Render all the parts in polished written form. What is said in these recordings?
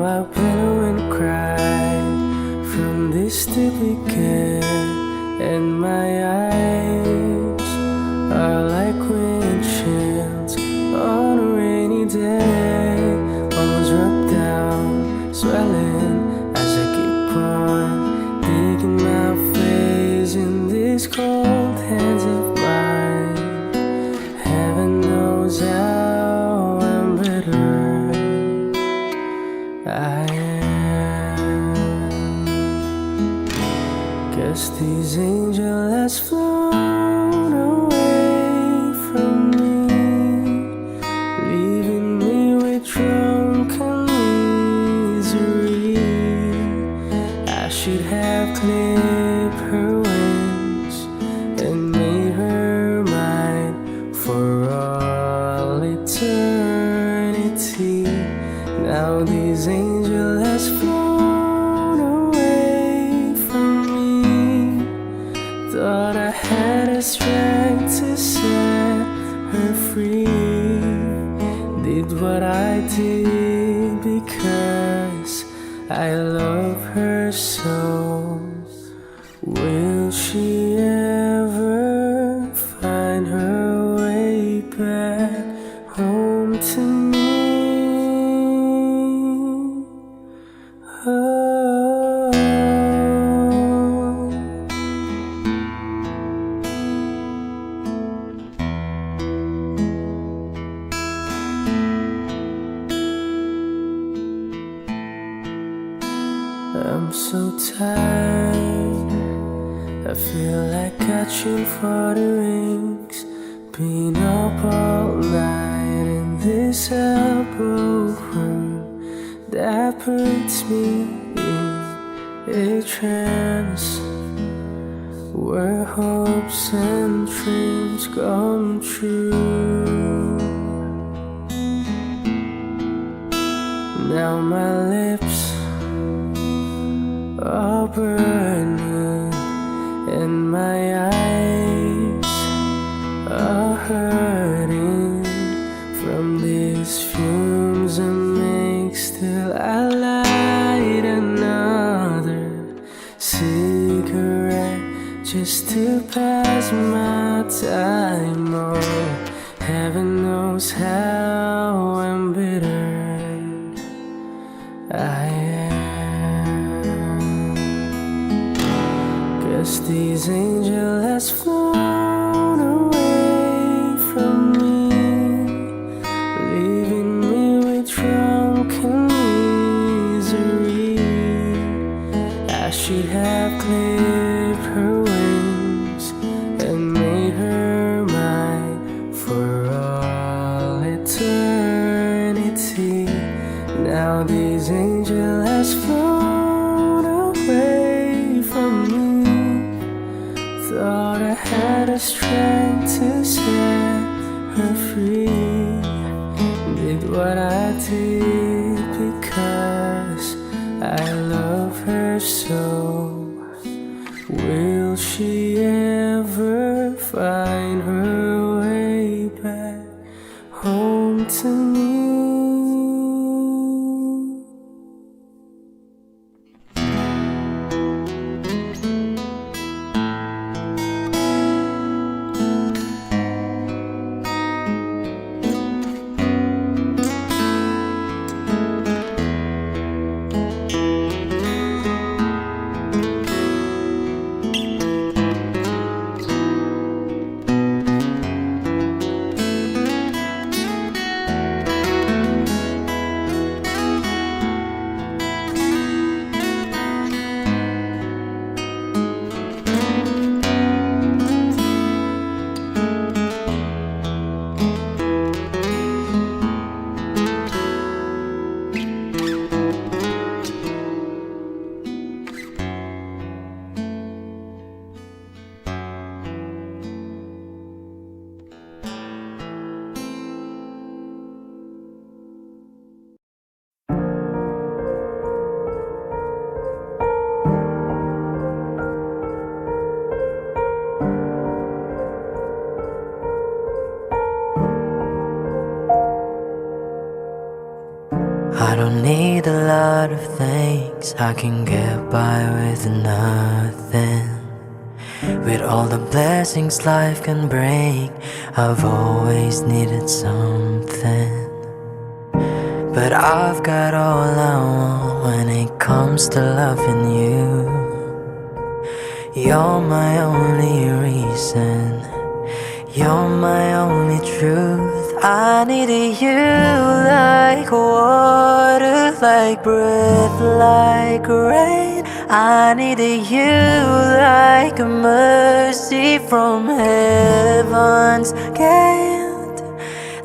I've been and cried from this to begin, and my eyes are like windshields on a rainy day. Almost rubbed down, swelling as I keep on digging my face in these cold hands of mine. Heaven knows how I'm bitter I am. Guess these angels has flown away from me, leaving me with drunken misery. I should have clipped her wings and made her mine for all eternity. Now these angels has flown away from me. Thought I had a strength to set her free. Did what I did because I love her so. Will she ever find her way back home to me? I'm so tired, I feel like catching for the rings. Been up all night in this elbow room that puts me in a trance, where hopes and dreams come true. Now my lips are burning and my eyes are hurting from these fumes I make. Still I light another cigarette just to pass my time. Oh, heaven knows how I'm bitter I am. Guess these angels has flown away from me, leaving me with drunken misery. I should have clipped her wings and made her mine for all eternity. Now these angels has flown away from me. Thought I had a strength to set her free. Did what I did because I love her so. Will she ever find her way back home to me? I don't need need a lot of things, I can get by with nothing. With all the blessings life can bring, I've always needed something. But I've got all I want when it comes to loving you. You're my only reason, you're my only truth. I needed you like water, like breath, like rain. I needed you like a mercy from heaven's gate.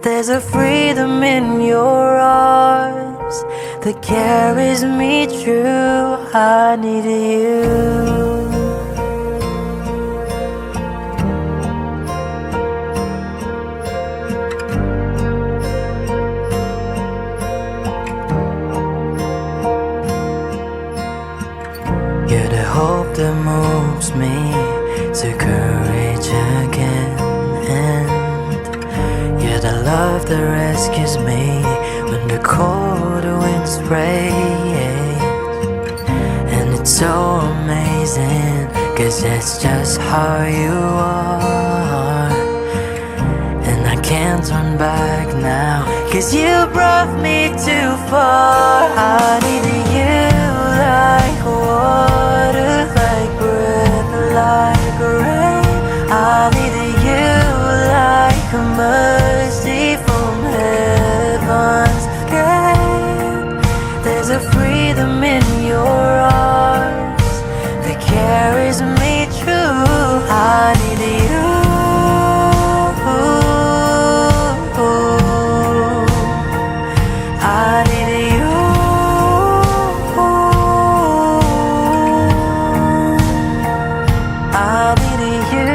There's a freedom in your arms that carries me through. I needed you. You're the hope that moves me to courage again, and you're the love that rescues me when the cold winds rain. And it's so amazing, 'cause that's just how you are. And I can't turn back now, 'cause you brought me too far. I needed you like water, like breath, like rain. I needed you like a mercy from heaven's gate. There's a freedom in your arms that carries me through. I needed you. I needed you. I needed you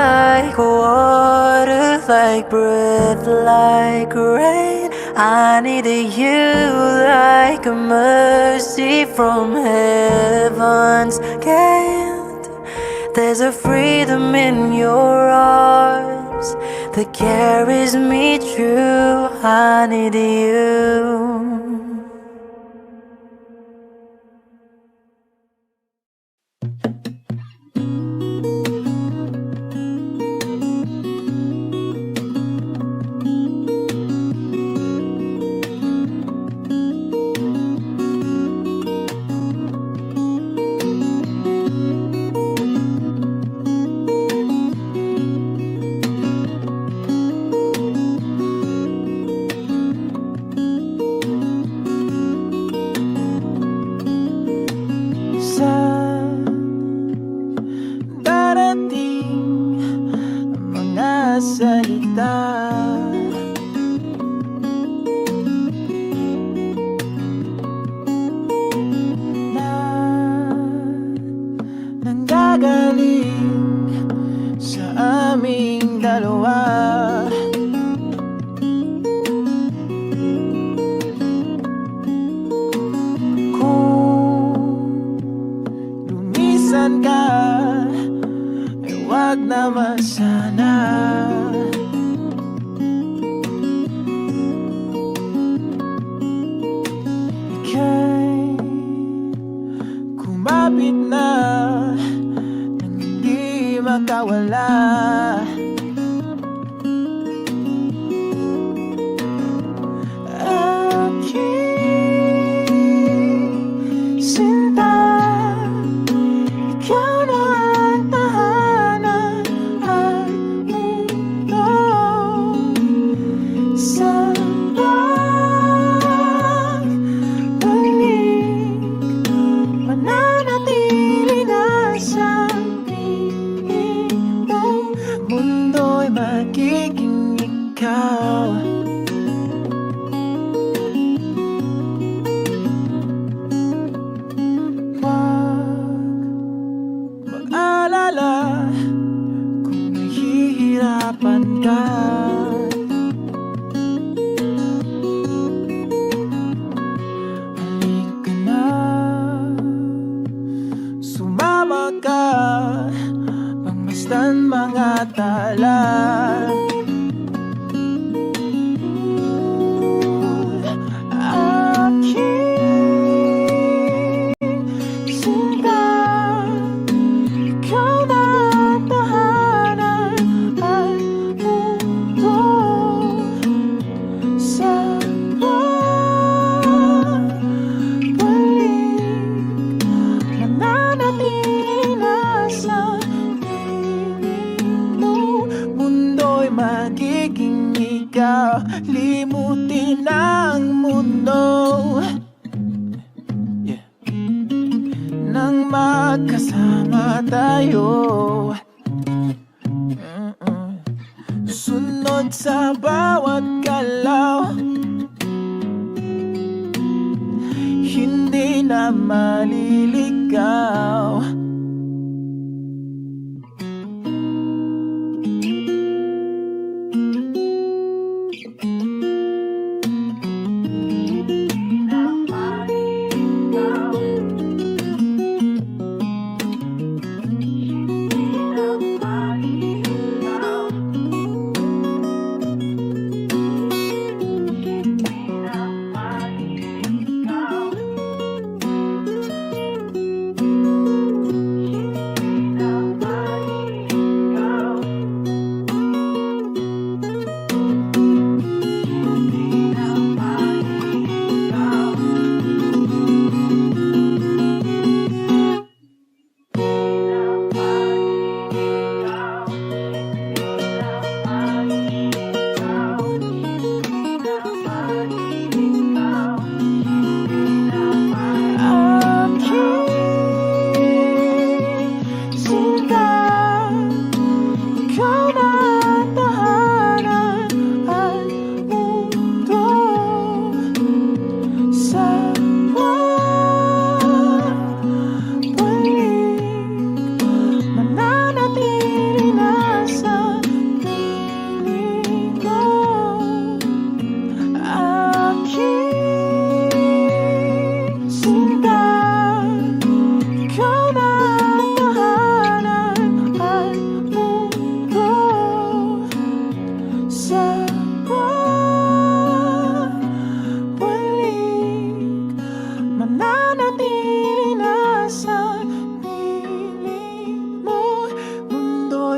like water, like breath, like rain. I needed you like a mercy from heaven's gate. There's a freedom in your arms that carries me through. I need you. magkasama tayo. Sunod sa bawat galaw, hindi na maliligaw.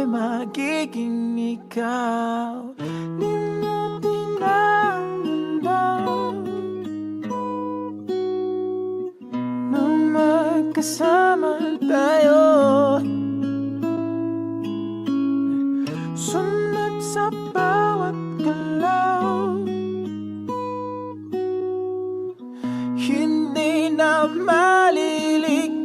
Magiging ikaw, di mo tinamdaman na magkasama tayo. Sunod sa bawat galaw, hindi na maliligaw.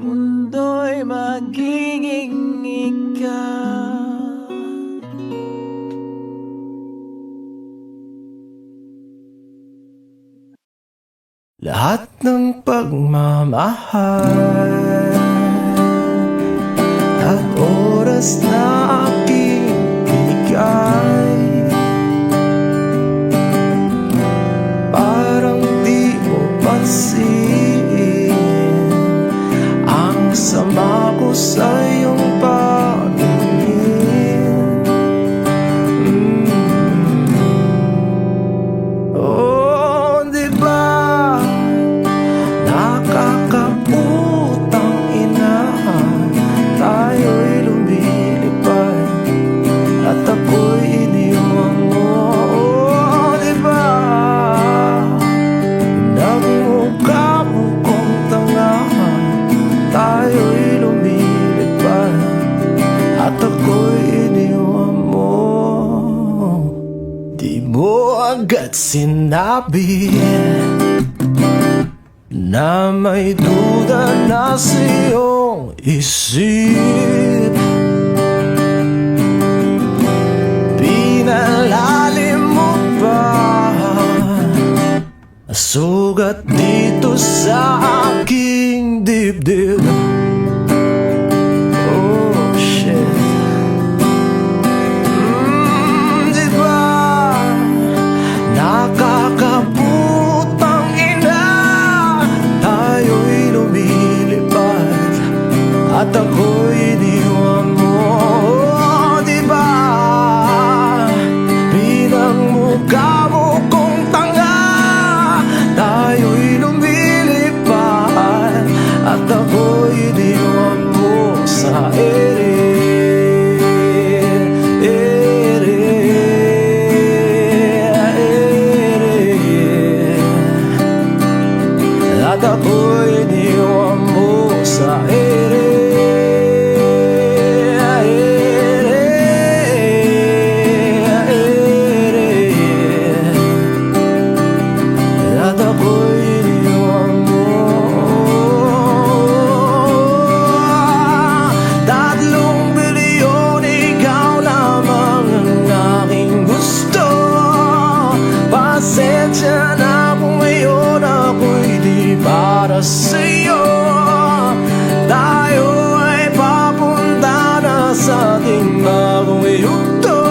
Mundo'y magiging ikaw. Lahat ng pagmamahal at oras na aking binigay, parang di mo pansin ang sama ko sa iyong pagingin. Oh, di ba nakakaputang ina, tayo'y lumilipad at ako'y iniwan mo. Oh, di ba nagmukha mo kong tanga, tayo'y lumilipad at ako'y iniwan mo. Di mo agad sinabi na may duda na sa iyong isip. Pinalalim mo pa sugat dito sa aking dibdib. Oh shit. Di ba nakakaputang ina, tayo'y lumilipad at ako'y iniwan mo. Oh, di ba pinagmukha mo kong tanga, tayo'y lumilipad at ako'y iniwan mo sa ere. At ako'y iniwan mo sa ere. At ako'y para sa'yo. Tayo ay papunta na sa ating bagong yugto.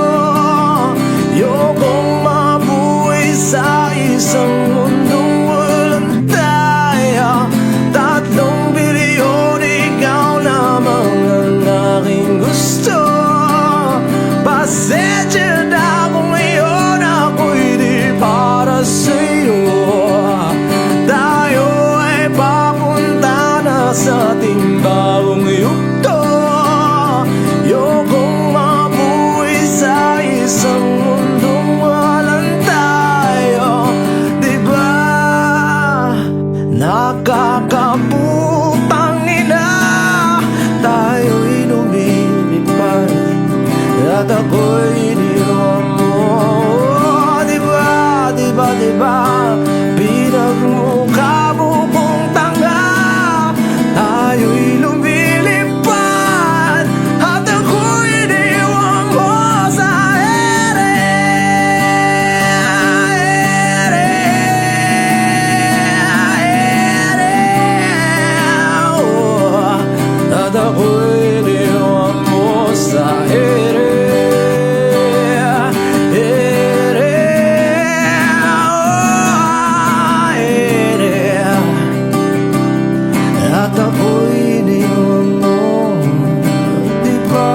Ayokong mabuhay sa isang mundong walang tayo. 3 bilyon, ikaw lamang ang aking gusto. Pasensya na kung ngayon ako'y di para sa'yo. Tayo ay papunta na sa ating bagong yugto. Ayokong mabuhay sa isang mundong walang tayo. Diba nakakaputang ina, tayo'y lumilipad at ako'y iniwan mo. Diba, diba, diba, pinagmukha mo kong tanga. Tayo'y lumilipad at ako'y iniwan mo sa ere. At ako'y iniwan mo sa ere. At ako'y iniwan mo. Diba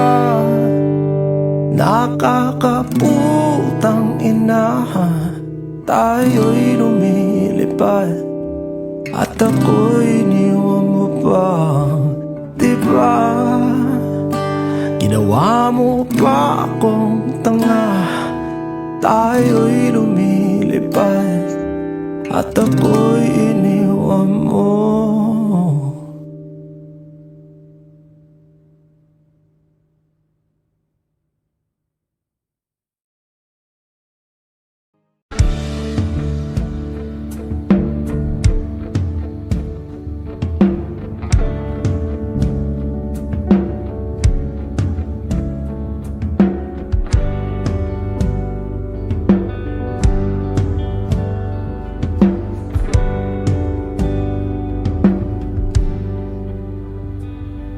nakakaputang ina, tayo'y lumilipad at ako'y iniwan mo pa. Diba ginawa mo pa akong tanga. Tayo'y lumilipad at ako'y iniwan mo.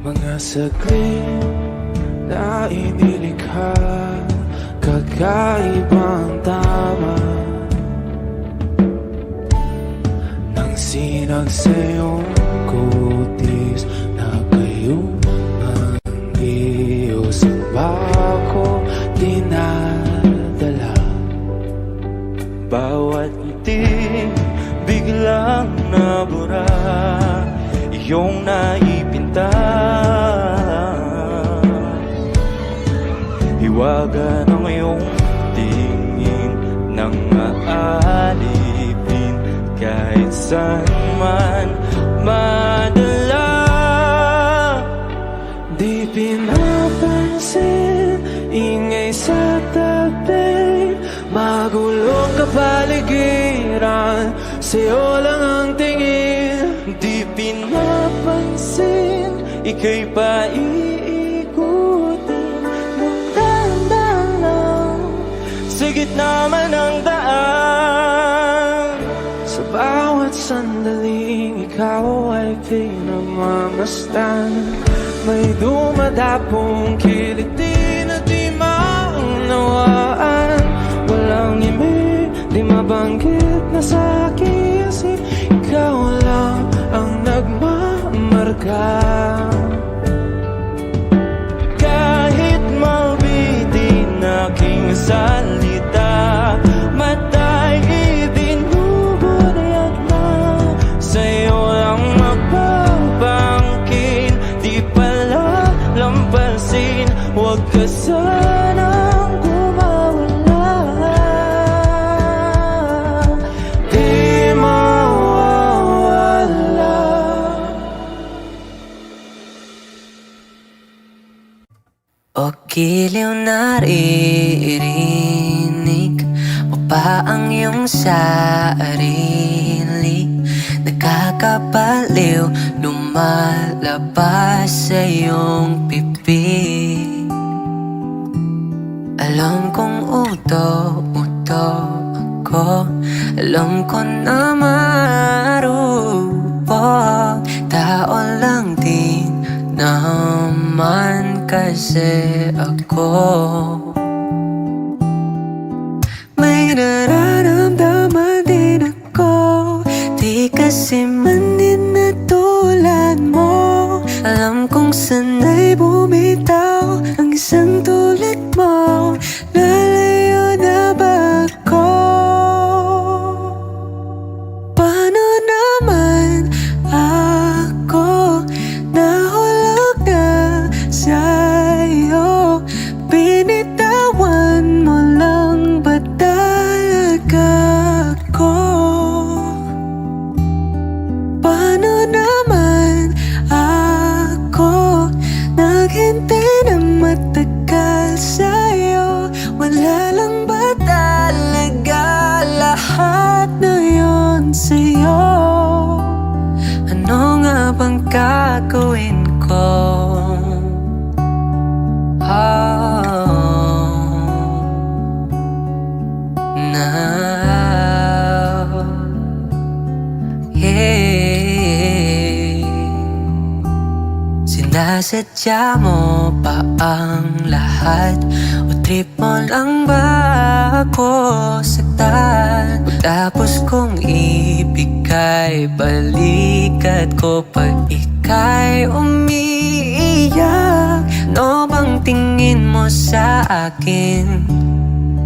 Mga saglit na inilikha, kakaibang tama nang sinag sa'yong kutis na kayong ang Diyos ang bako dinadala. Bawat ngiti biglang nabura, iyong naipinta. Hiwaga ng iyong tingin nang maalipin kahit saan man madala. Di pinapansin, ingay sa tabi, magulong kapaligiran, sa'yo lang ang tingin. Di pinapansin, ika'y paiikutin ng dahan-dahan lang sa gitna man ng daan. Sa bawat sandaling ikaw ay pinagmamasdan, may dumadapong kiliti na di maunawaan. Walang imig, di mabanggit na sa aking isip, ikaw lang ang nagmamarka. Kahit mabitin aking salita, matay ibinubunayag na, sa'yo lang magbabangkin. Di pala lampasin, huwag ka sanang gumawala. Di mawawala. O giliw naririnig mo pa ang iyong sarili, nakakabaliw, lumalabas sa iyong bibig. Alam kong uto-uto ako, alam ko na maruruin kapag tao lang din naman kasi ako. May nararamdaman din ako, di kasi man din na tulad mo. Alam kong sana'y bumitaw ang isang tulad mo. Lalayo na ba ako? Paano naman ako nahulog na sa'yo? Binitawan mo lang ba talaga ako? Paano naman ako naghintay ng matagal sa'yo? Wala lang ba talaga lahat na yun sa'yo? Ano nga bang gagawin ko? Now, yeah. Sinasadya mo pa ang lahat o trip mo lang ba ako saktan? O tapos kong ibigay balikat ko pag ika'y umiiyak? Ano bang tingin mo sa akin?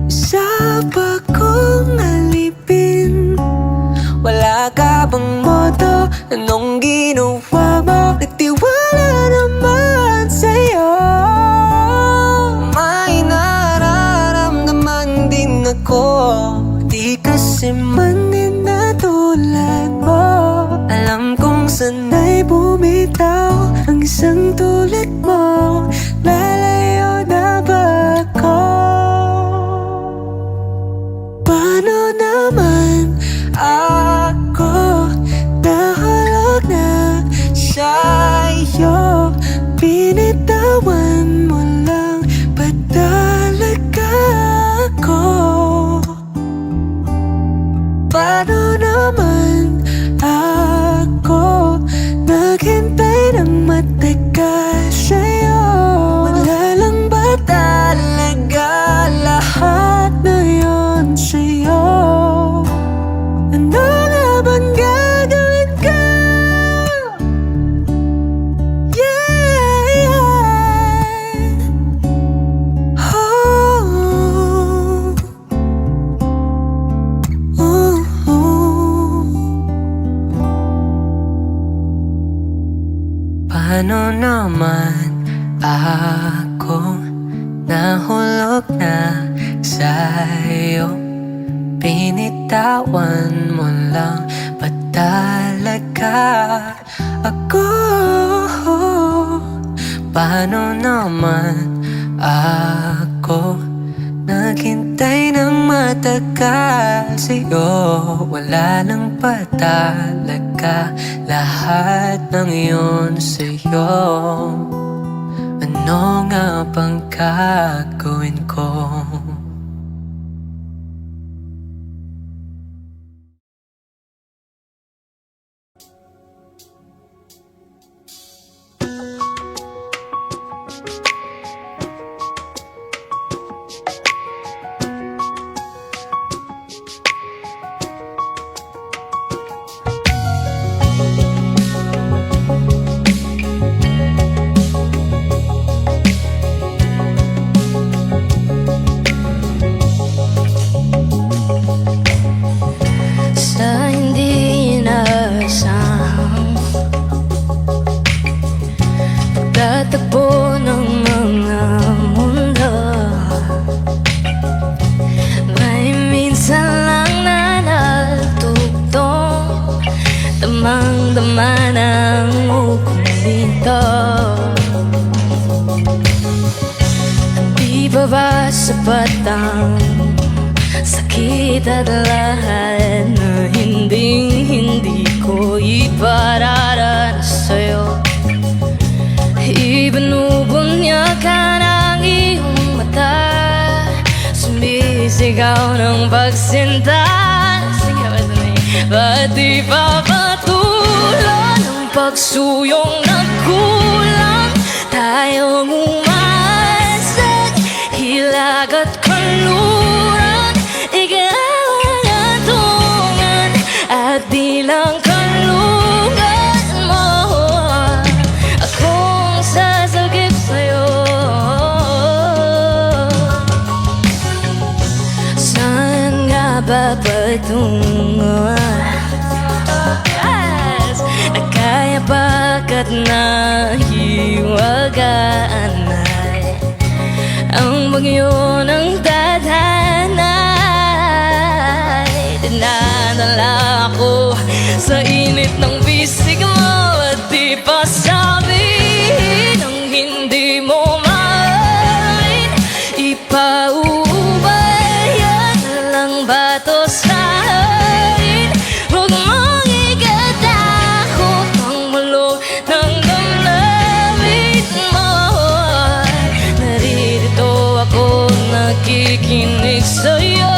Isa ba kong alipin? Wala ka bang modo? Anong ginawa mo? Nagtiwala naman sa'yo. May nararamdaman din ako, di kasi man din na tulad mo. Alam kong sana'y bumitaw ang isang tulad mo. Lalayo na ba ako? Paano naman ako nahulog na sa'yo? Binitawan mo lang ba talaga ako? Paano naman ako naghintay ng matagal sa'yo? Wala lang ba talaga lahat na yun sa'yo? Ano nga bang gagawin ko? Yeah, yeah. Oh, oh, oh. Paano naman ako nahulog na sa'yo? Binitawan mo lang ba talaga ako? Paano naman ako naghintay ng matagal sa'yo? Wala lang ba talaga lahat ng yun sa'yo? Ano nga bang gagawin ko? Pagtatagpo ng mga mundo, may minsan lang na nagtugtong, damang-dama ng ukong dito. Di ba ba sapat ang sakit at lahat na hindi ko ipararanas sa'yo? Ibinubunyakan ang iyong mata, sumisigaw ng pagsinta. Ba't di pa patuloy? patulan ng pagsuyong nagkulang. Tayong umasag, hilag at kaluran, ikaw ang tungan at di lang kalungan mo. Akong sasagip sa'yo. Saan nga ba patungo? Kaya pagkat nahiwagaan ay ang bagyo ng tadhanay. Dinadala ko sa init ng bisig mo at di pa sabihin ang hindi mo mahalin. Ipaubayan lang ba to sa akin? Huwag mong ikatakot ang mulong ng damdamin mo. Naririto ako nakikinig sa'yo.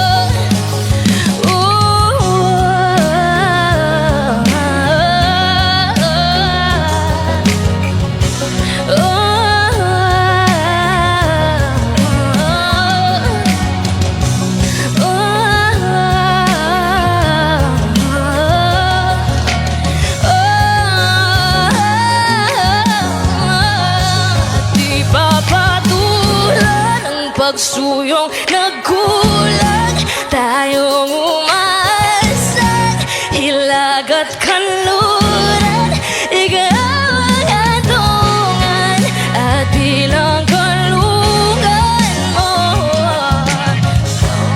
Pagsuyong nagkulang, tayong umasag, hilag at kanluran, ikaw ang atungan at bilang kalungan mo.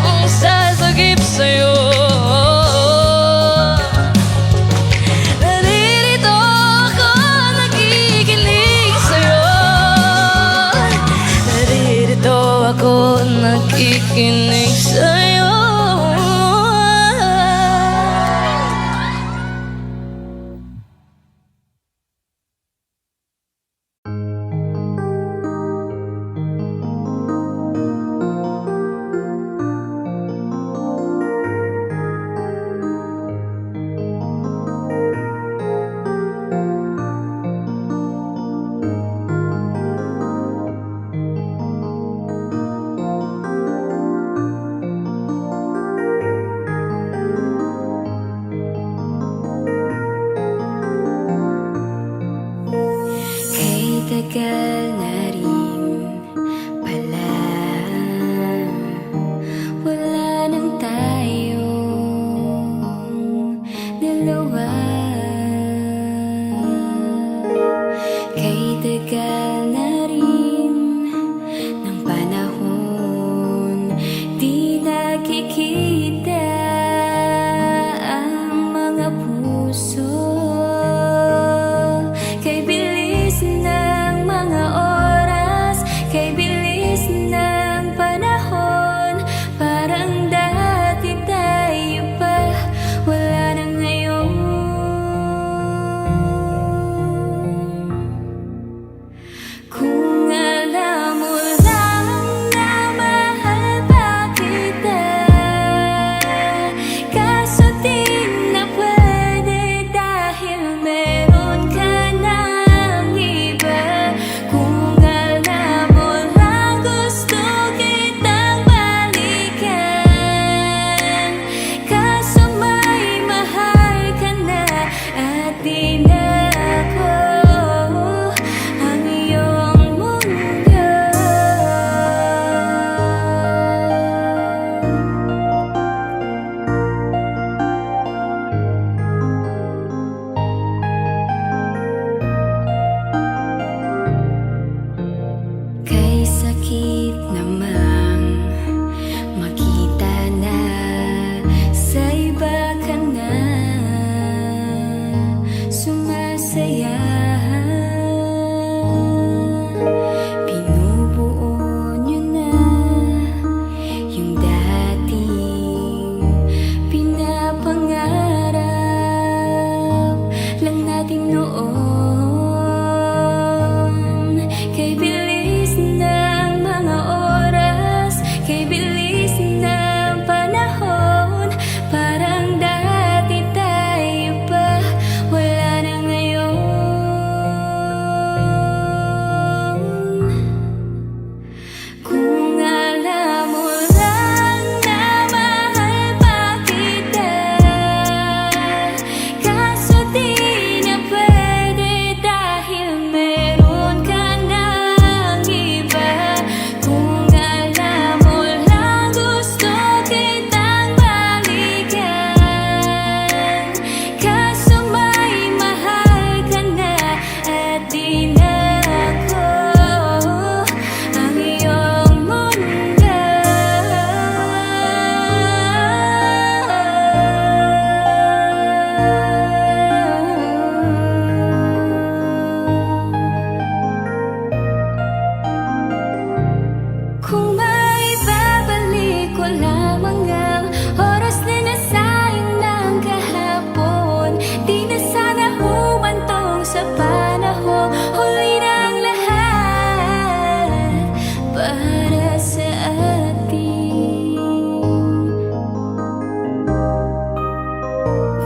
Ang sasagip sa'yo. Naririto ako nakikinig sa'yo. Naririto ako nakikinig sa'yo.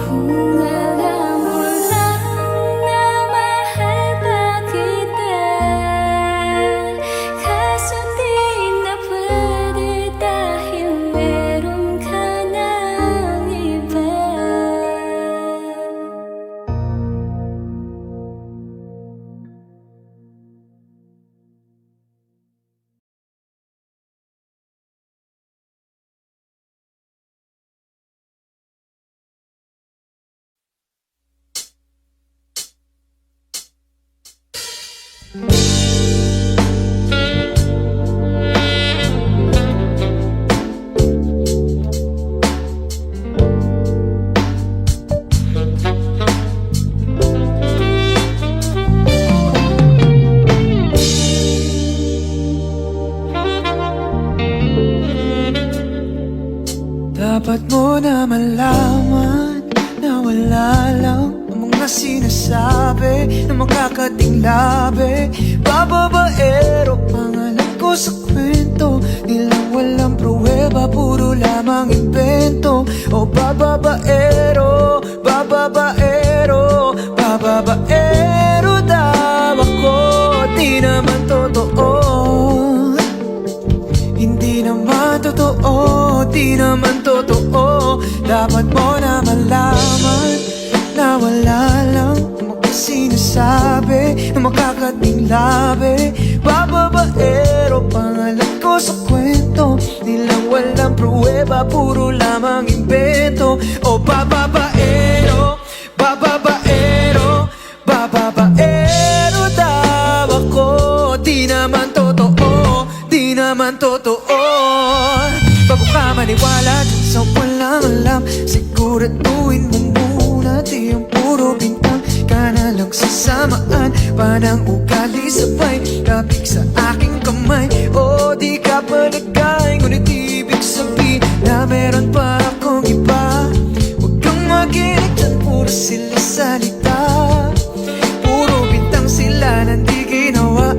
Kung alam mo lang na mahal pa kita, kaso di na pwede dahil meron ka ng iba. Dapat mo na malaman na wala lang ang mga sinasabi na makakating labi. Bababaero, pangalan ko sa kwento, nilang walang pruweba, puro lamang invento. O bababaero, bababaero, bababaero daw ako. Di naman totoo, hindi naman totoo, di naman totoo. Dapat mo na malaman na wala lang ang mga sinasabi na makakating labi. Bababaero, pangalan ko sa kwento, nilang walang pruweba, puro lamang invento. O bababaero, bababaero, bababaero daw ako. Di naman totoo, di naman totoo. Bago ka maniwala dyan sa walang alam, siguraduhin mo muna di ang puro bintang. Ka na lang sasamaan, panang ugali sabay, kapig sa aking kamay. O di ka palagay, ngunit ibig sabihin na meron pa akong iba. Huwag kang makinig dyan, puro sila salita, puro bintang sila nang di ginawa.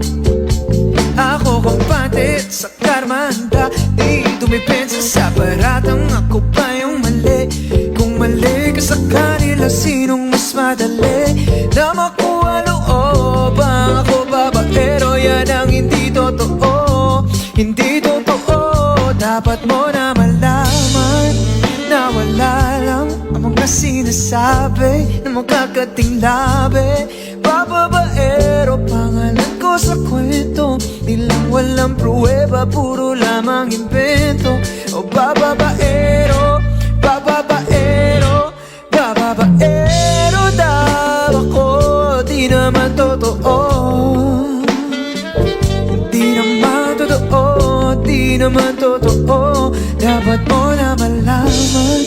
Ako kumpante sa karmanda, di dumipensa sa paratang ako pa yung mali. Kung mali ka sa kanila, sinong mas madali na makuha looban? Ako babaero, yan ang hindi totoo, hindi totoo. Dapat mo na malaman na wala lang ang mga sinasabi na makakating labi. Bababaero, pangalan ko sa kwento, nilang walang pruweba, puro lamang invento. O bababaero, bababaero, bababaero daw ako. Di naman totoo, di naman totoo, di naman totoo. Dapat mo na malaman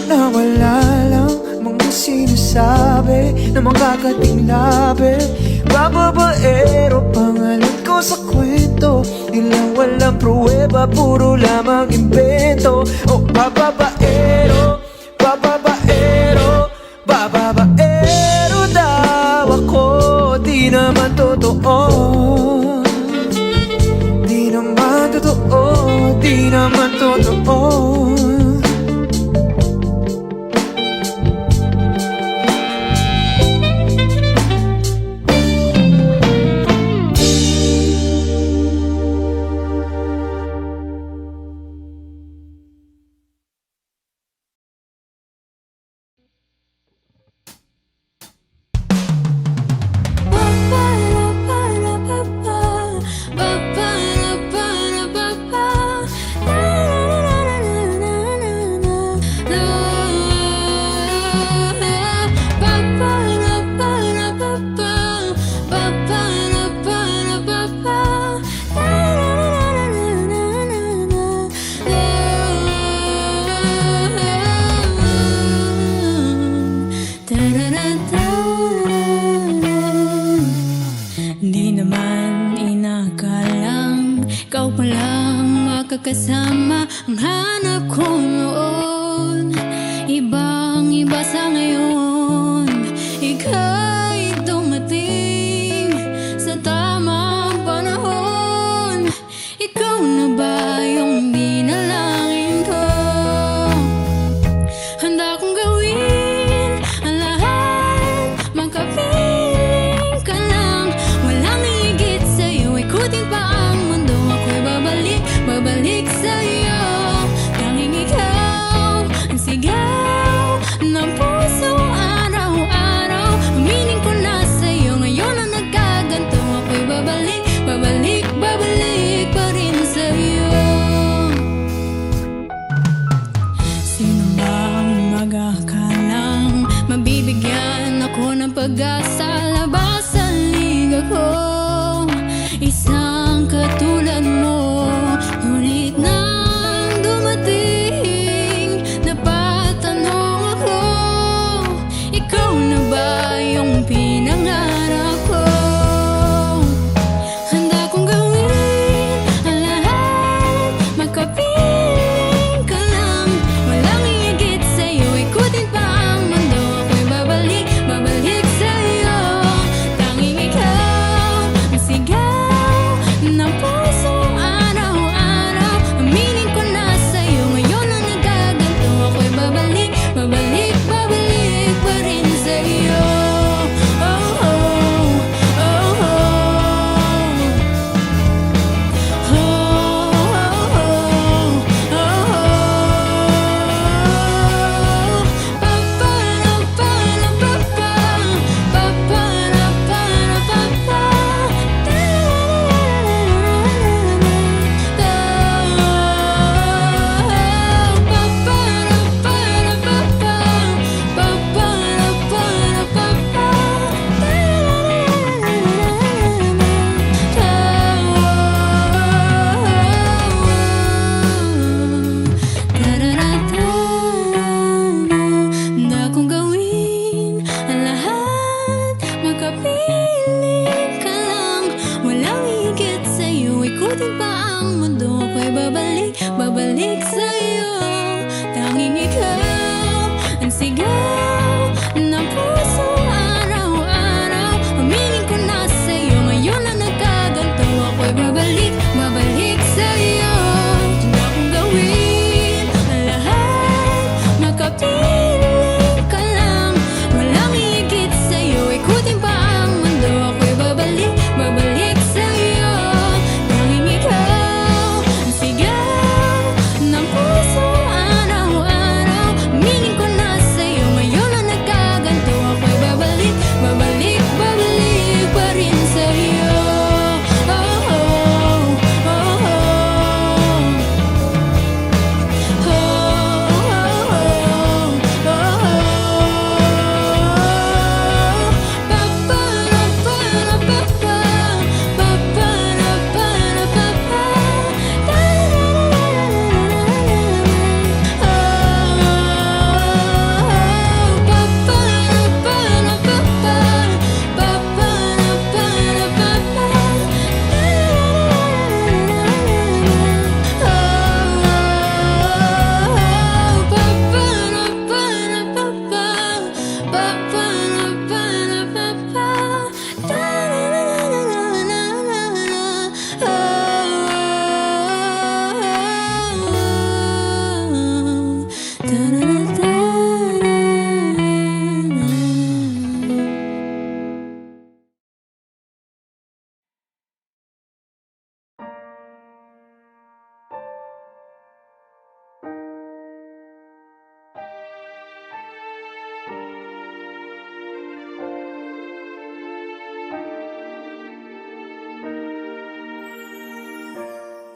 na wala lang mga sinasabi na makakating labi. Bababaero, pangalan ko sa kwento, nilang walang pruweba, puro lamang invento. O bababaero, bababaero, bababaero daw ako. Di naman totoo, di naman totoo, di naman totoo. Di naman inakalang ikaw palang makakasama ang hanap ko noon. Ibang iba sa ngayon, ika'y dumating sa tamang panahon. Ikaw na ba yung dinalangin ko? Handa kong gawin nag-aakalang mabibigyan ako ng pag-asa, labas sa liga ko. Isang katulad mo, ngunit nang dumating, napatanong ako, ikaw na ba yung pinangarap ko? Handa kong gawin ang lahat, makapiling ka lang, walang higit sa'yo, ikutin pa ang mundo, ako'y babalik, babalik sa'yo. Tanging ikaw ang sigaw ng puso araw-araw, aminin ko na sa'yo, ngayon ang nagaganto, ako'y babalik, babalik, babalik pa rin sa'yo. Oh, oh, oh, oh. Handa kong gawin ang lahat, makapiling ka lang, walang higit sa'yo, ikutin pa ang mundo, ako'y babalik, babalik sa'yo. Tanging ikaw ang sigaw ng puso araw-araw, aminin ko na sa'yo, ngayon lang nagkaganto, ako'y babalik, babalik sa'yo. Handa kong gawin ang lahat, makapiling ka lang, walang higit sa'yo, ikutin pa ang mundo, ako'y babalik, babalik sa'yo. Tanging ikaw ang sigaw ng puso araw-araw, aminin ko na sa'yo, ngayon lang nagkaganto, ako'y babalik, babalik, babalik pa rin sa'yo. Oh, oh, oh, oh.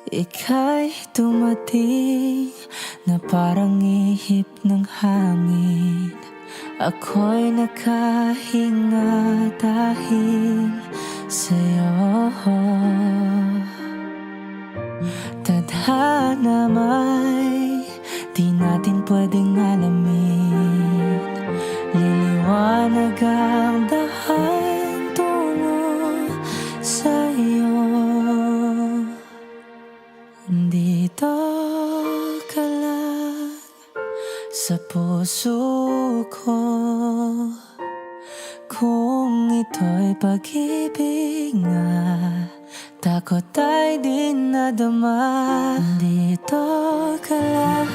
Ika'y dumating na parang ihip ng hangin, ako'y nakahinga dahil sa'yo. Tadhana may di natin pwedeng alamin, liliwanag ang dahan tungo sa'yo. Dito ka lang sa puso ko, kung ito'y pag-ibig nga, takot ay di nadama. Dito ka lang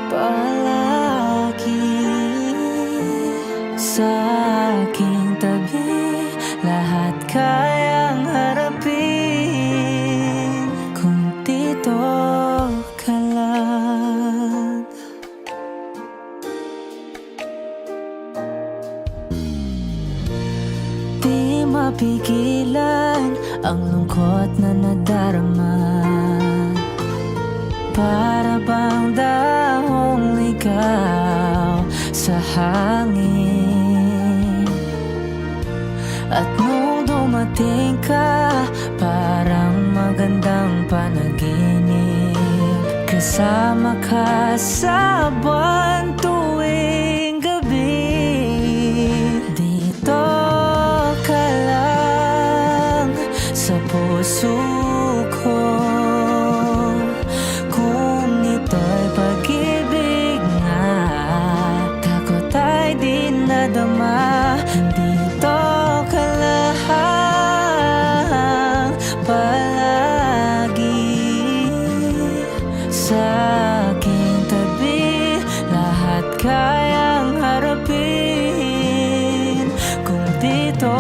palagi sa aking tabi, lahat kayang harapin kung dito ka lang. Di mapigilan ang lungkot na nadarama, para bang dahong ikaw sa hangin. At nung dumating ka, parang magandang panaginip. Kasama ka sa buwan tuwing gabi. Dito ka lang sa puso ko. Kung ito'y pag-ibig nga, takot ay di nadama. Dito ka lang palagi sa aking tabi. Lahat kayang harapin kung dito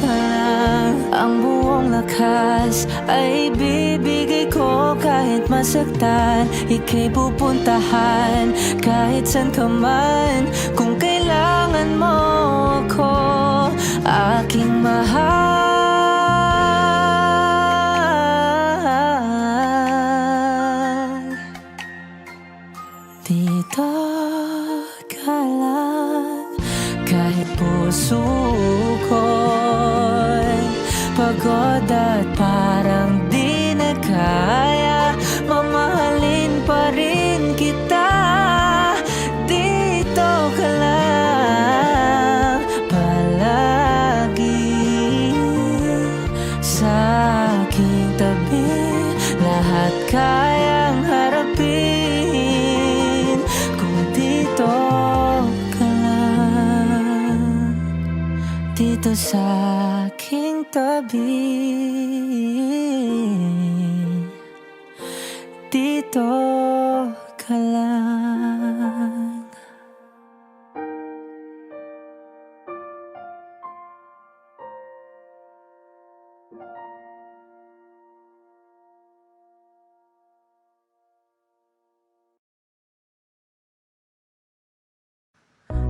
ka lang. Ang buong lakas ay bibigay ko kahit masaktan. Ika'y pupuntahan kahit saan ka man. Kung kailangan mo ako, aking mahal. Dito ka lang kahit puso ko'y pagod at parang di na kaya. Mamahalin pa rin kita. Dito ka lang palagi sa aking tabi. Lahat kayang harapin kung dito ka lang. Dito sa aking tabi. Dito ka lang.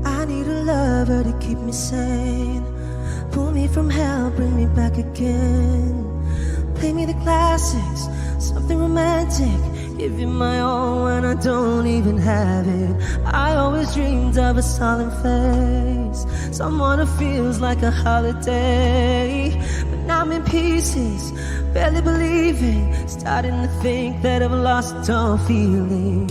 I need a lover to keep me sane. Pull me from hell, bring me back again. Play me the classics, something romantic. Give you my all when I don't even have it. I always dreamed of a solemn face, someone who feels like a holiday. But now I'm in pieces, barely believing, starting to think that I've lost all feeling.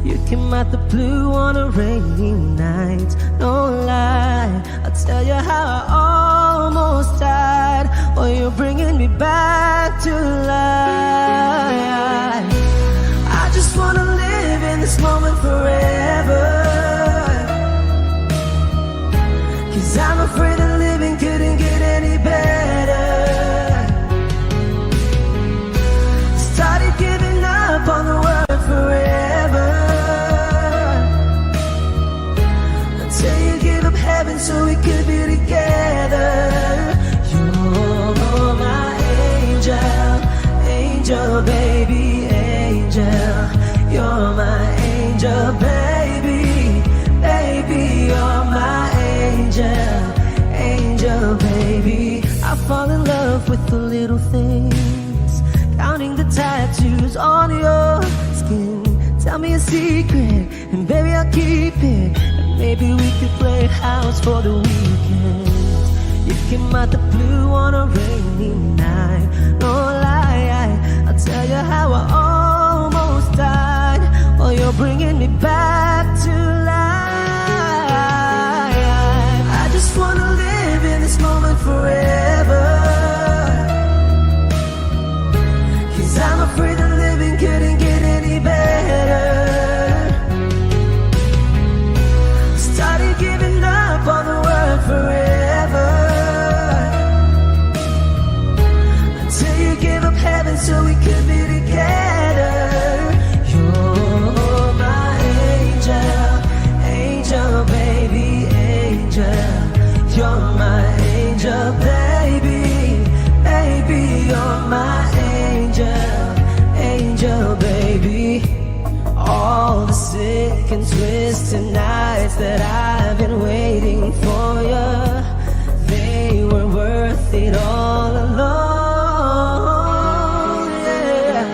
You came out the blue on a rainy night, no lie. I'll tell you how I almost died. Oh, you're bringing me back to life. I just wanna live in this moment forever, 'cause I'm afraid that living couldn't get any better. Started giving up on the word forever, until you give up heaven so we could be together. You're my angel, angel baby, angel. You're my angel baby, baby. You're my angel, angel baby. I fall in love with the little things, counting the tattoos on your skin. Tell me a secret, and baby I'll keep it. And maybe we could play house for the weekend. You came out the blue on a rainy night, no lie. I'll tell you how I almost died. Oh, you're bringing me back to life. I just wanna live in this moment forever, 'cause I'm afraid that living couldn't get any better. Started giving up on the word forever, until you gave up heaven so we could be together. You're my angel, angel baby, angel. You're my angel baby, baby. You're my angel, angel baby. All the sick and twisted nights that I've been waiting for you, they were worth it all alone. Yeah,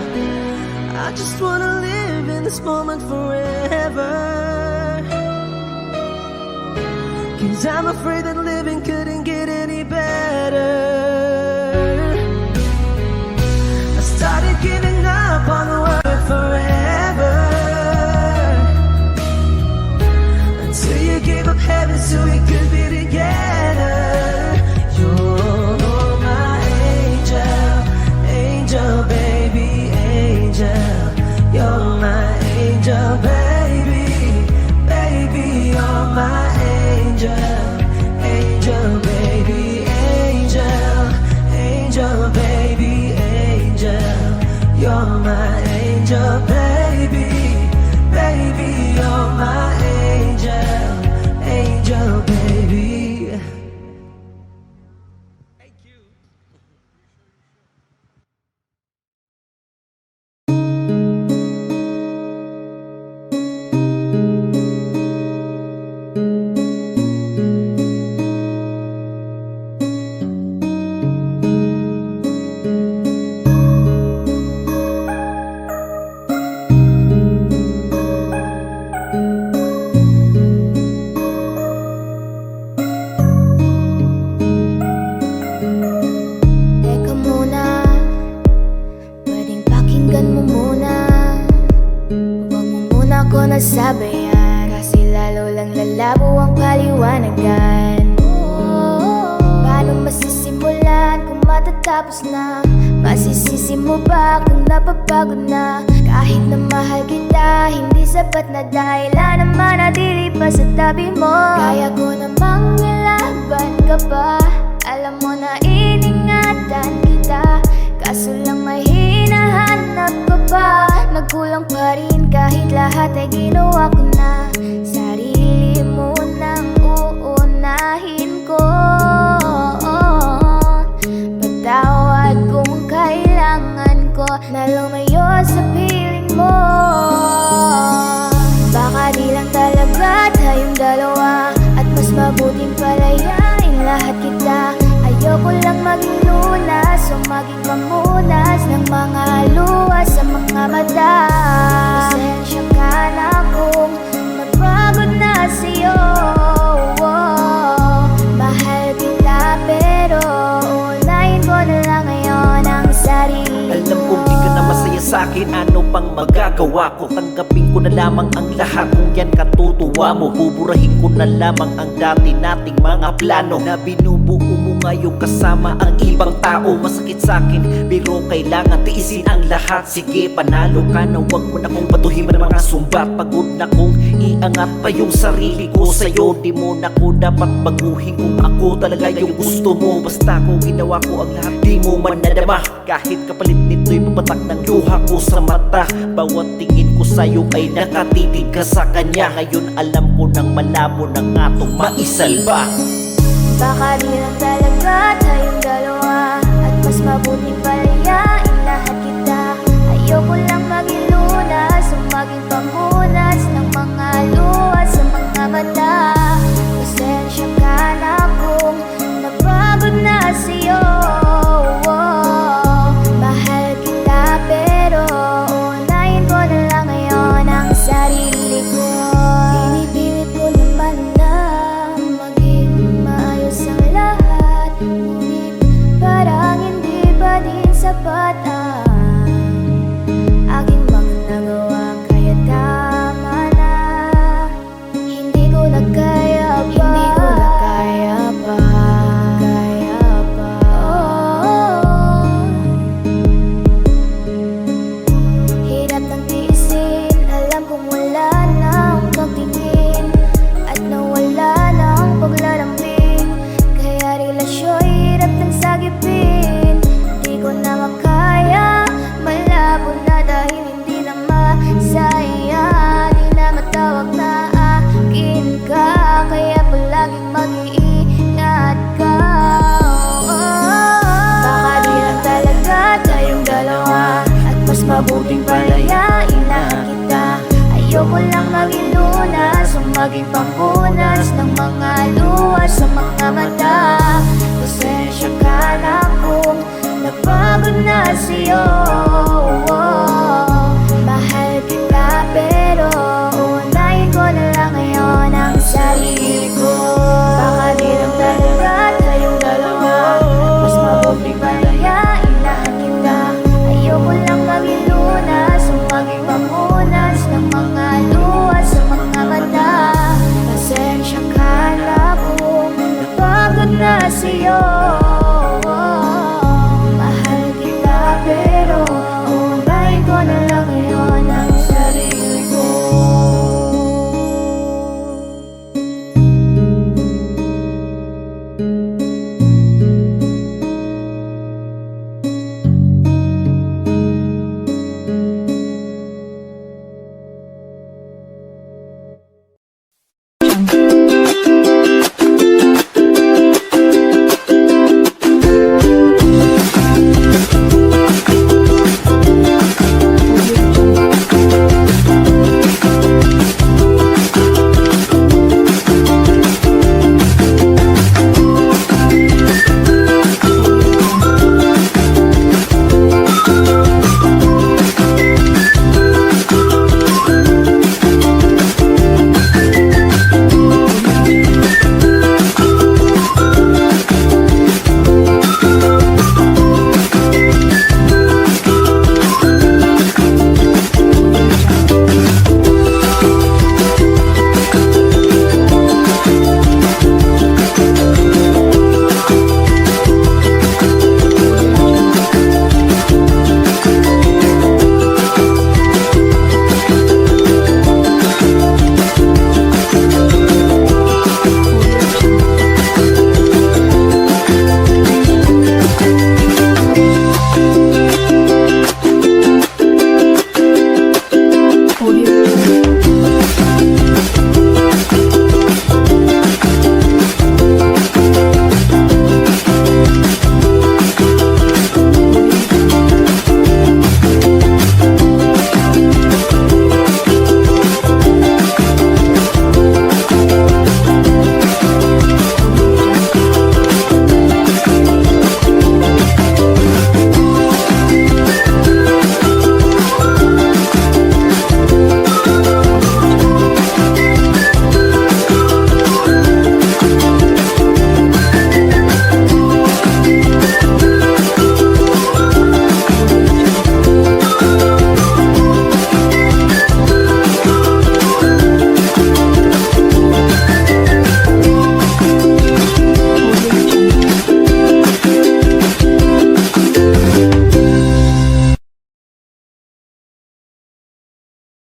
I just wanna live in this moment forever, 'cause I'm afraid that living couldn't get any better. I started giving up on the word forever, until you gave up heaven so we could be together. You're my angel, angel baby, angel. You're my angel baby, baby, you're my angel, angel baby, angel, angel baby, angel. You're my angel baby, baby, you're my angel, angel baby. Teka muna, pwedeng pakinggan mo muna. Huwag mo muna ako nasabayan, kasi lalo lang lalabo ang paliwanagan. Paano masisimulan kung matatapos na? Masisisi mo ba kung napapagod na? Kahit na mahal kita, hindi sapat na dahilan na manatili pa sa tabi mo. Kaya ko namang ilaban ka pa, alam mo na iningatan kita, kaso lang may hinahanap ka pa. Nagkulang pa rin kahit lahat ay ginawa ko na. Sarili mo nang uunahin ko. Patawad kung kailangan ko na lumayo sa piling mo. Baka di lang talaga tayong dalawa, at mas mabuting palayain lahat kita. Ayoko lang maging lunas o maging pamunas ng mga luha sa mga mata. Pasensya ka na kung napagod na sa'yo. Mahal kita pero unahin ko na lang ngayon ang sarili ko. Alam kong di ka na masaya sa'kin, ano pang magagawa ko? Tanggapin ko na lamang ang lahat kung yan katutuwa mo. Buburahin ko na lamang ang dati nating mga plano na binubuo mo ngayon kasama ang ibang tao. Masakit sa'kin pero kailangan tiisin ang lahat. Sige, panalo ka na, huwag mo na kong batuhin ng mga sumbat. Pagod na kong iangat pa yung sarili ko sa'yo. Di mo na ko dapat baguhin kung ako talaga yung gusto mo. Basta kung ginawa ko ang lahat, di mo man nadama. Kahit kapalit nito'y papatak ng luha ko sa mata. Bawat tingin ko sa'yo ay nakatitig ka sa kanya. Ngayon alam ko nang malabo ng atong maisalba. Baka di lang talaga tayong dalawa, at mas mabuting palayain lahat kita. Ayoko lang maging lunas o maging pamunas ng mga luha sa mga mata. Pasensya ka na kung napagod na sa'yo. Mahal kita pero unahin ko na lang ngayon ang sarili ko. Pinipilit ko naman na maging maayos ang lahat, ngunit parang hindi pa din sapat ang aking mga nagawa. Kaya tama na, hindi ko na kaya pa, hindi ko na kaya pa, kaya pa. Hirap ng tiisin, alam kong wala nang pagtingin, at nawala nang paglalambing. Kaya relasyon hirap ng sagipin. Di ko na makaya, malabo na dahil hindi na masaya. Di na matawag na akin ka, kaya palaging mag-iingat ka. Baka di lang talaga tayong dalawa, at mas mabuting palayain na kita. Ayoko lang maging lunas o maging pamunas ng mga luha sa mga mata. Pasensya ka na kung napagod na sa'yo.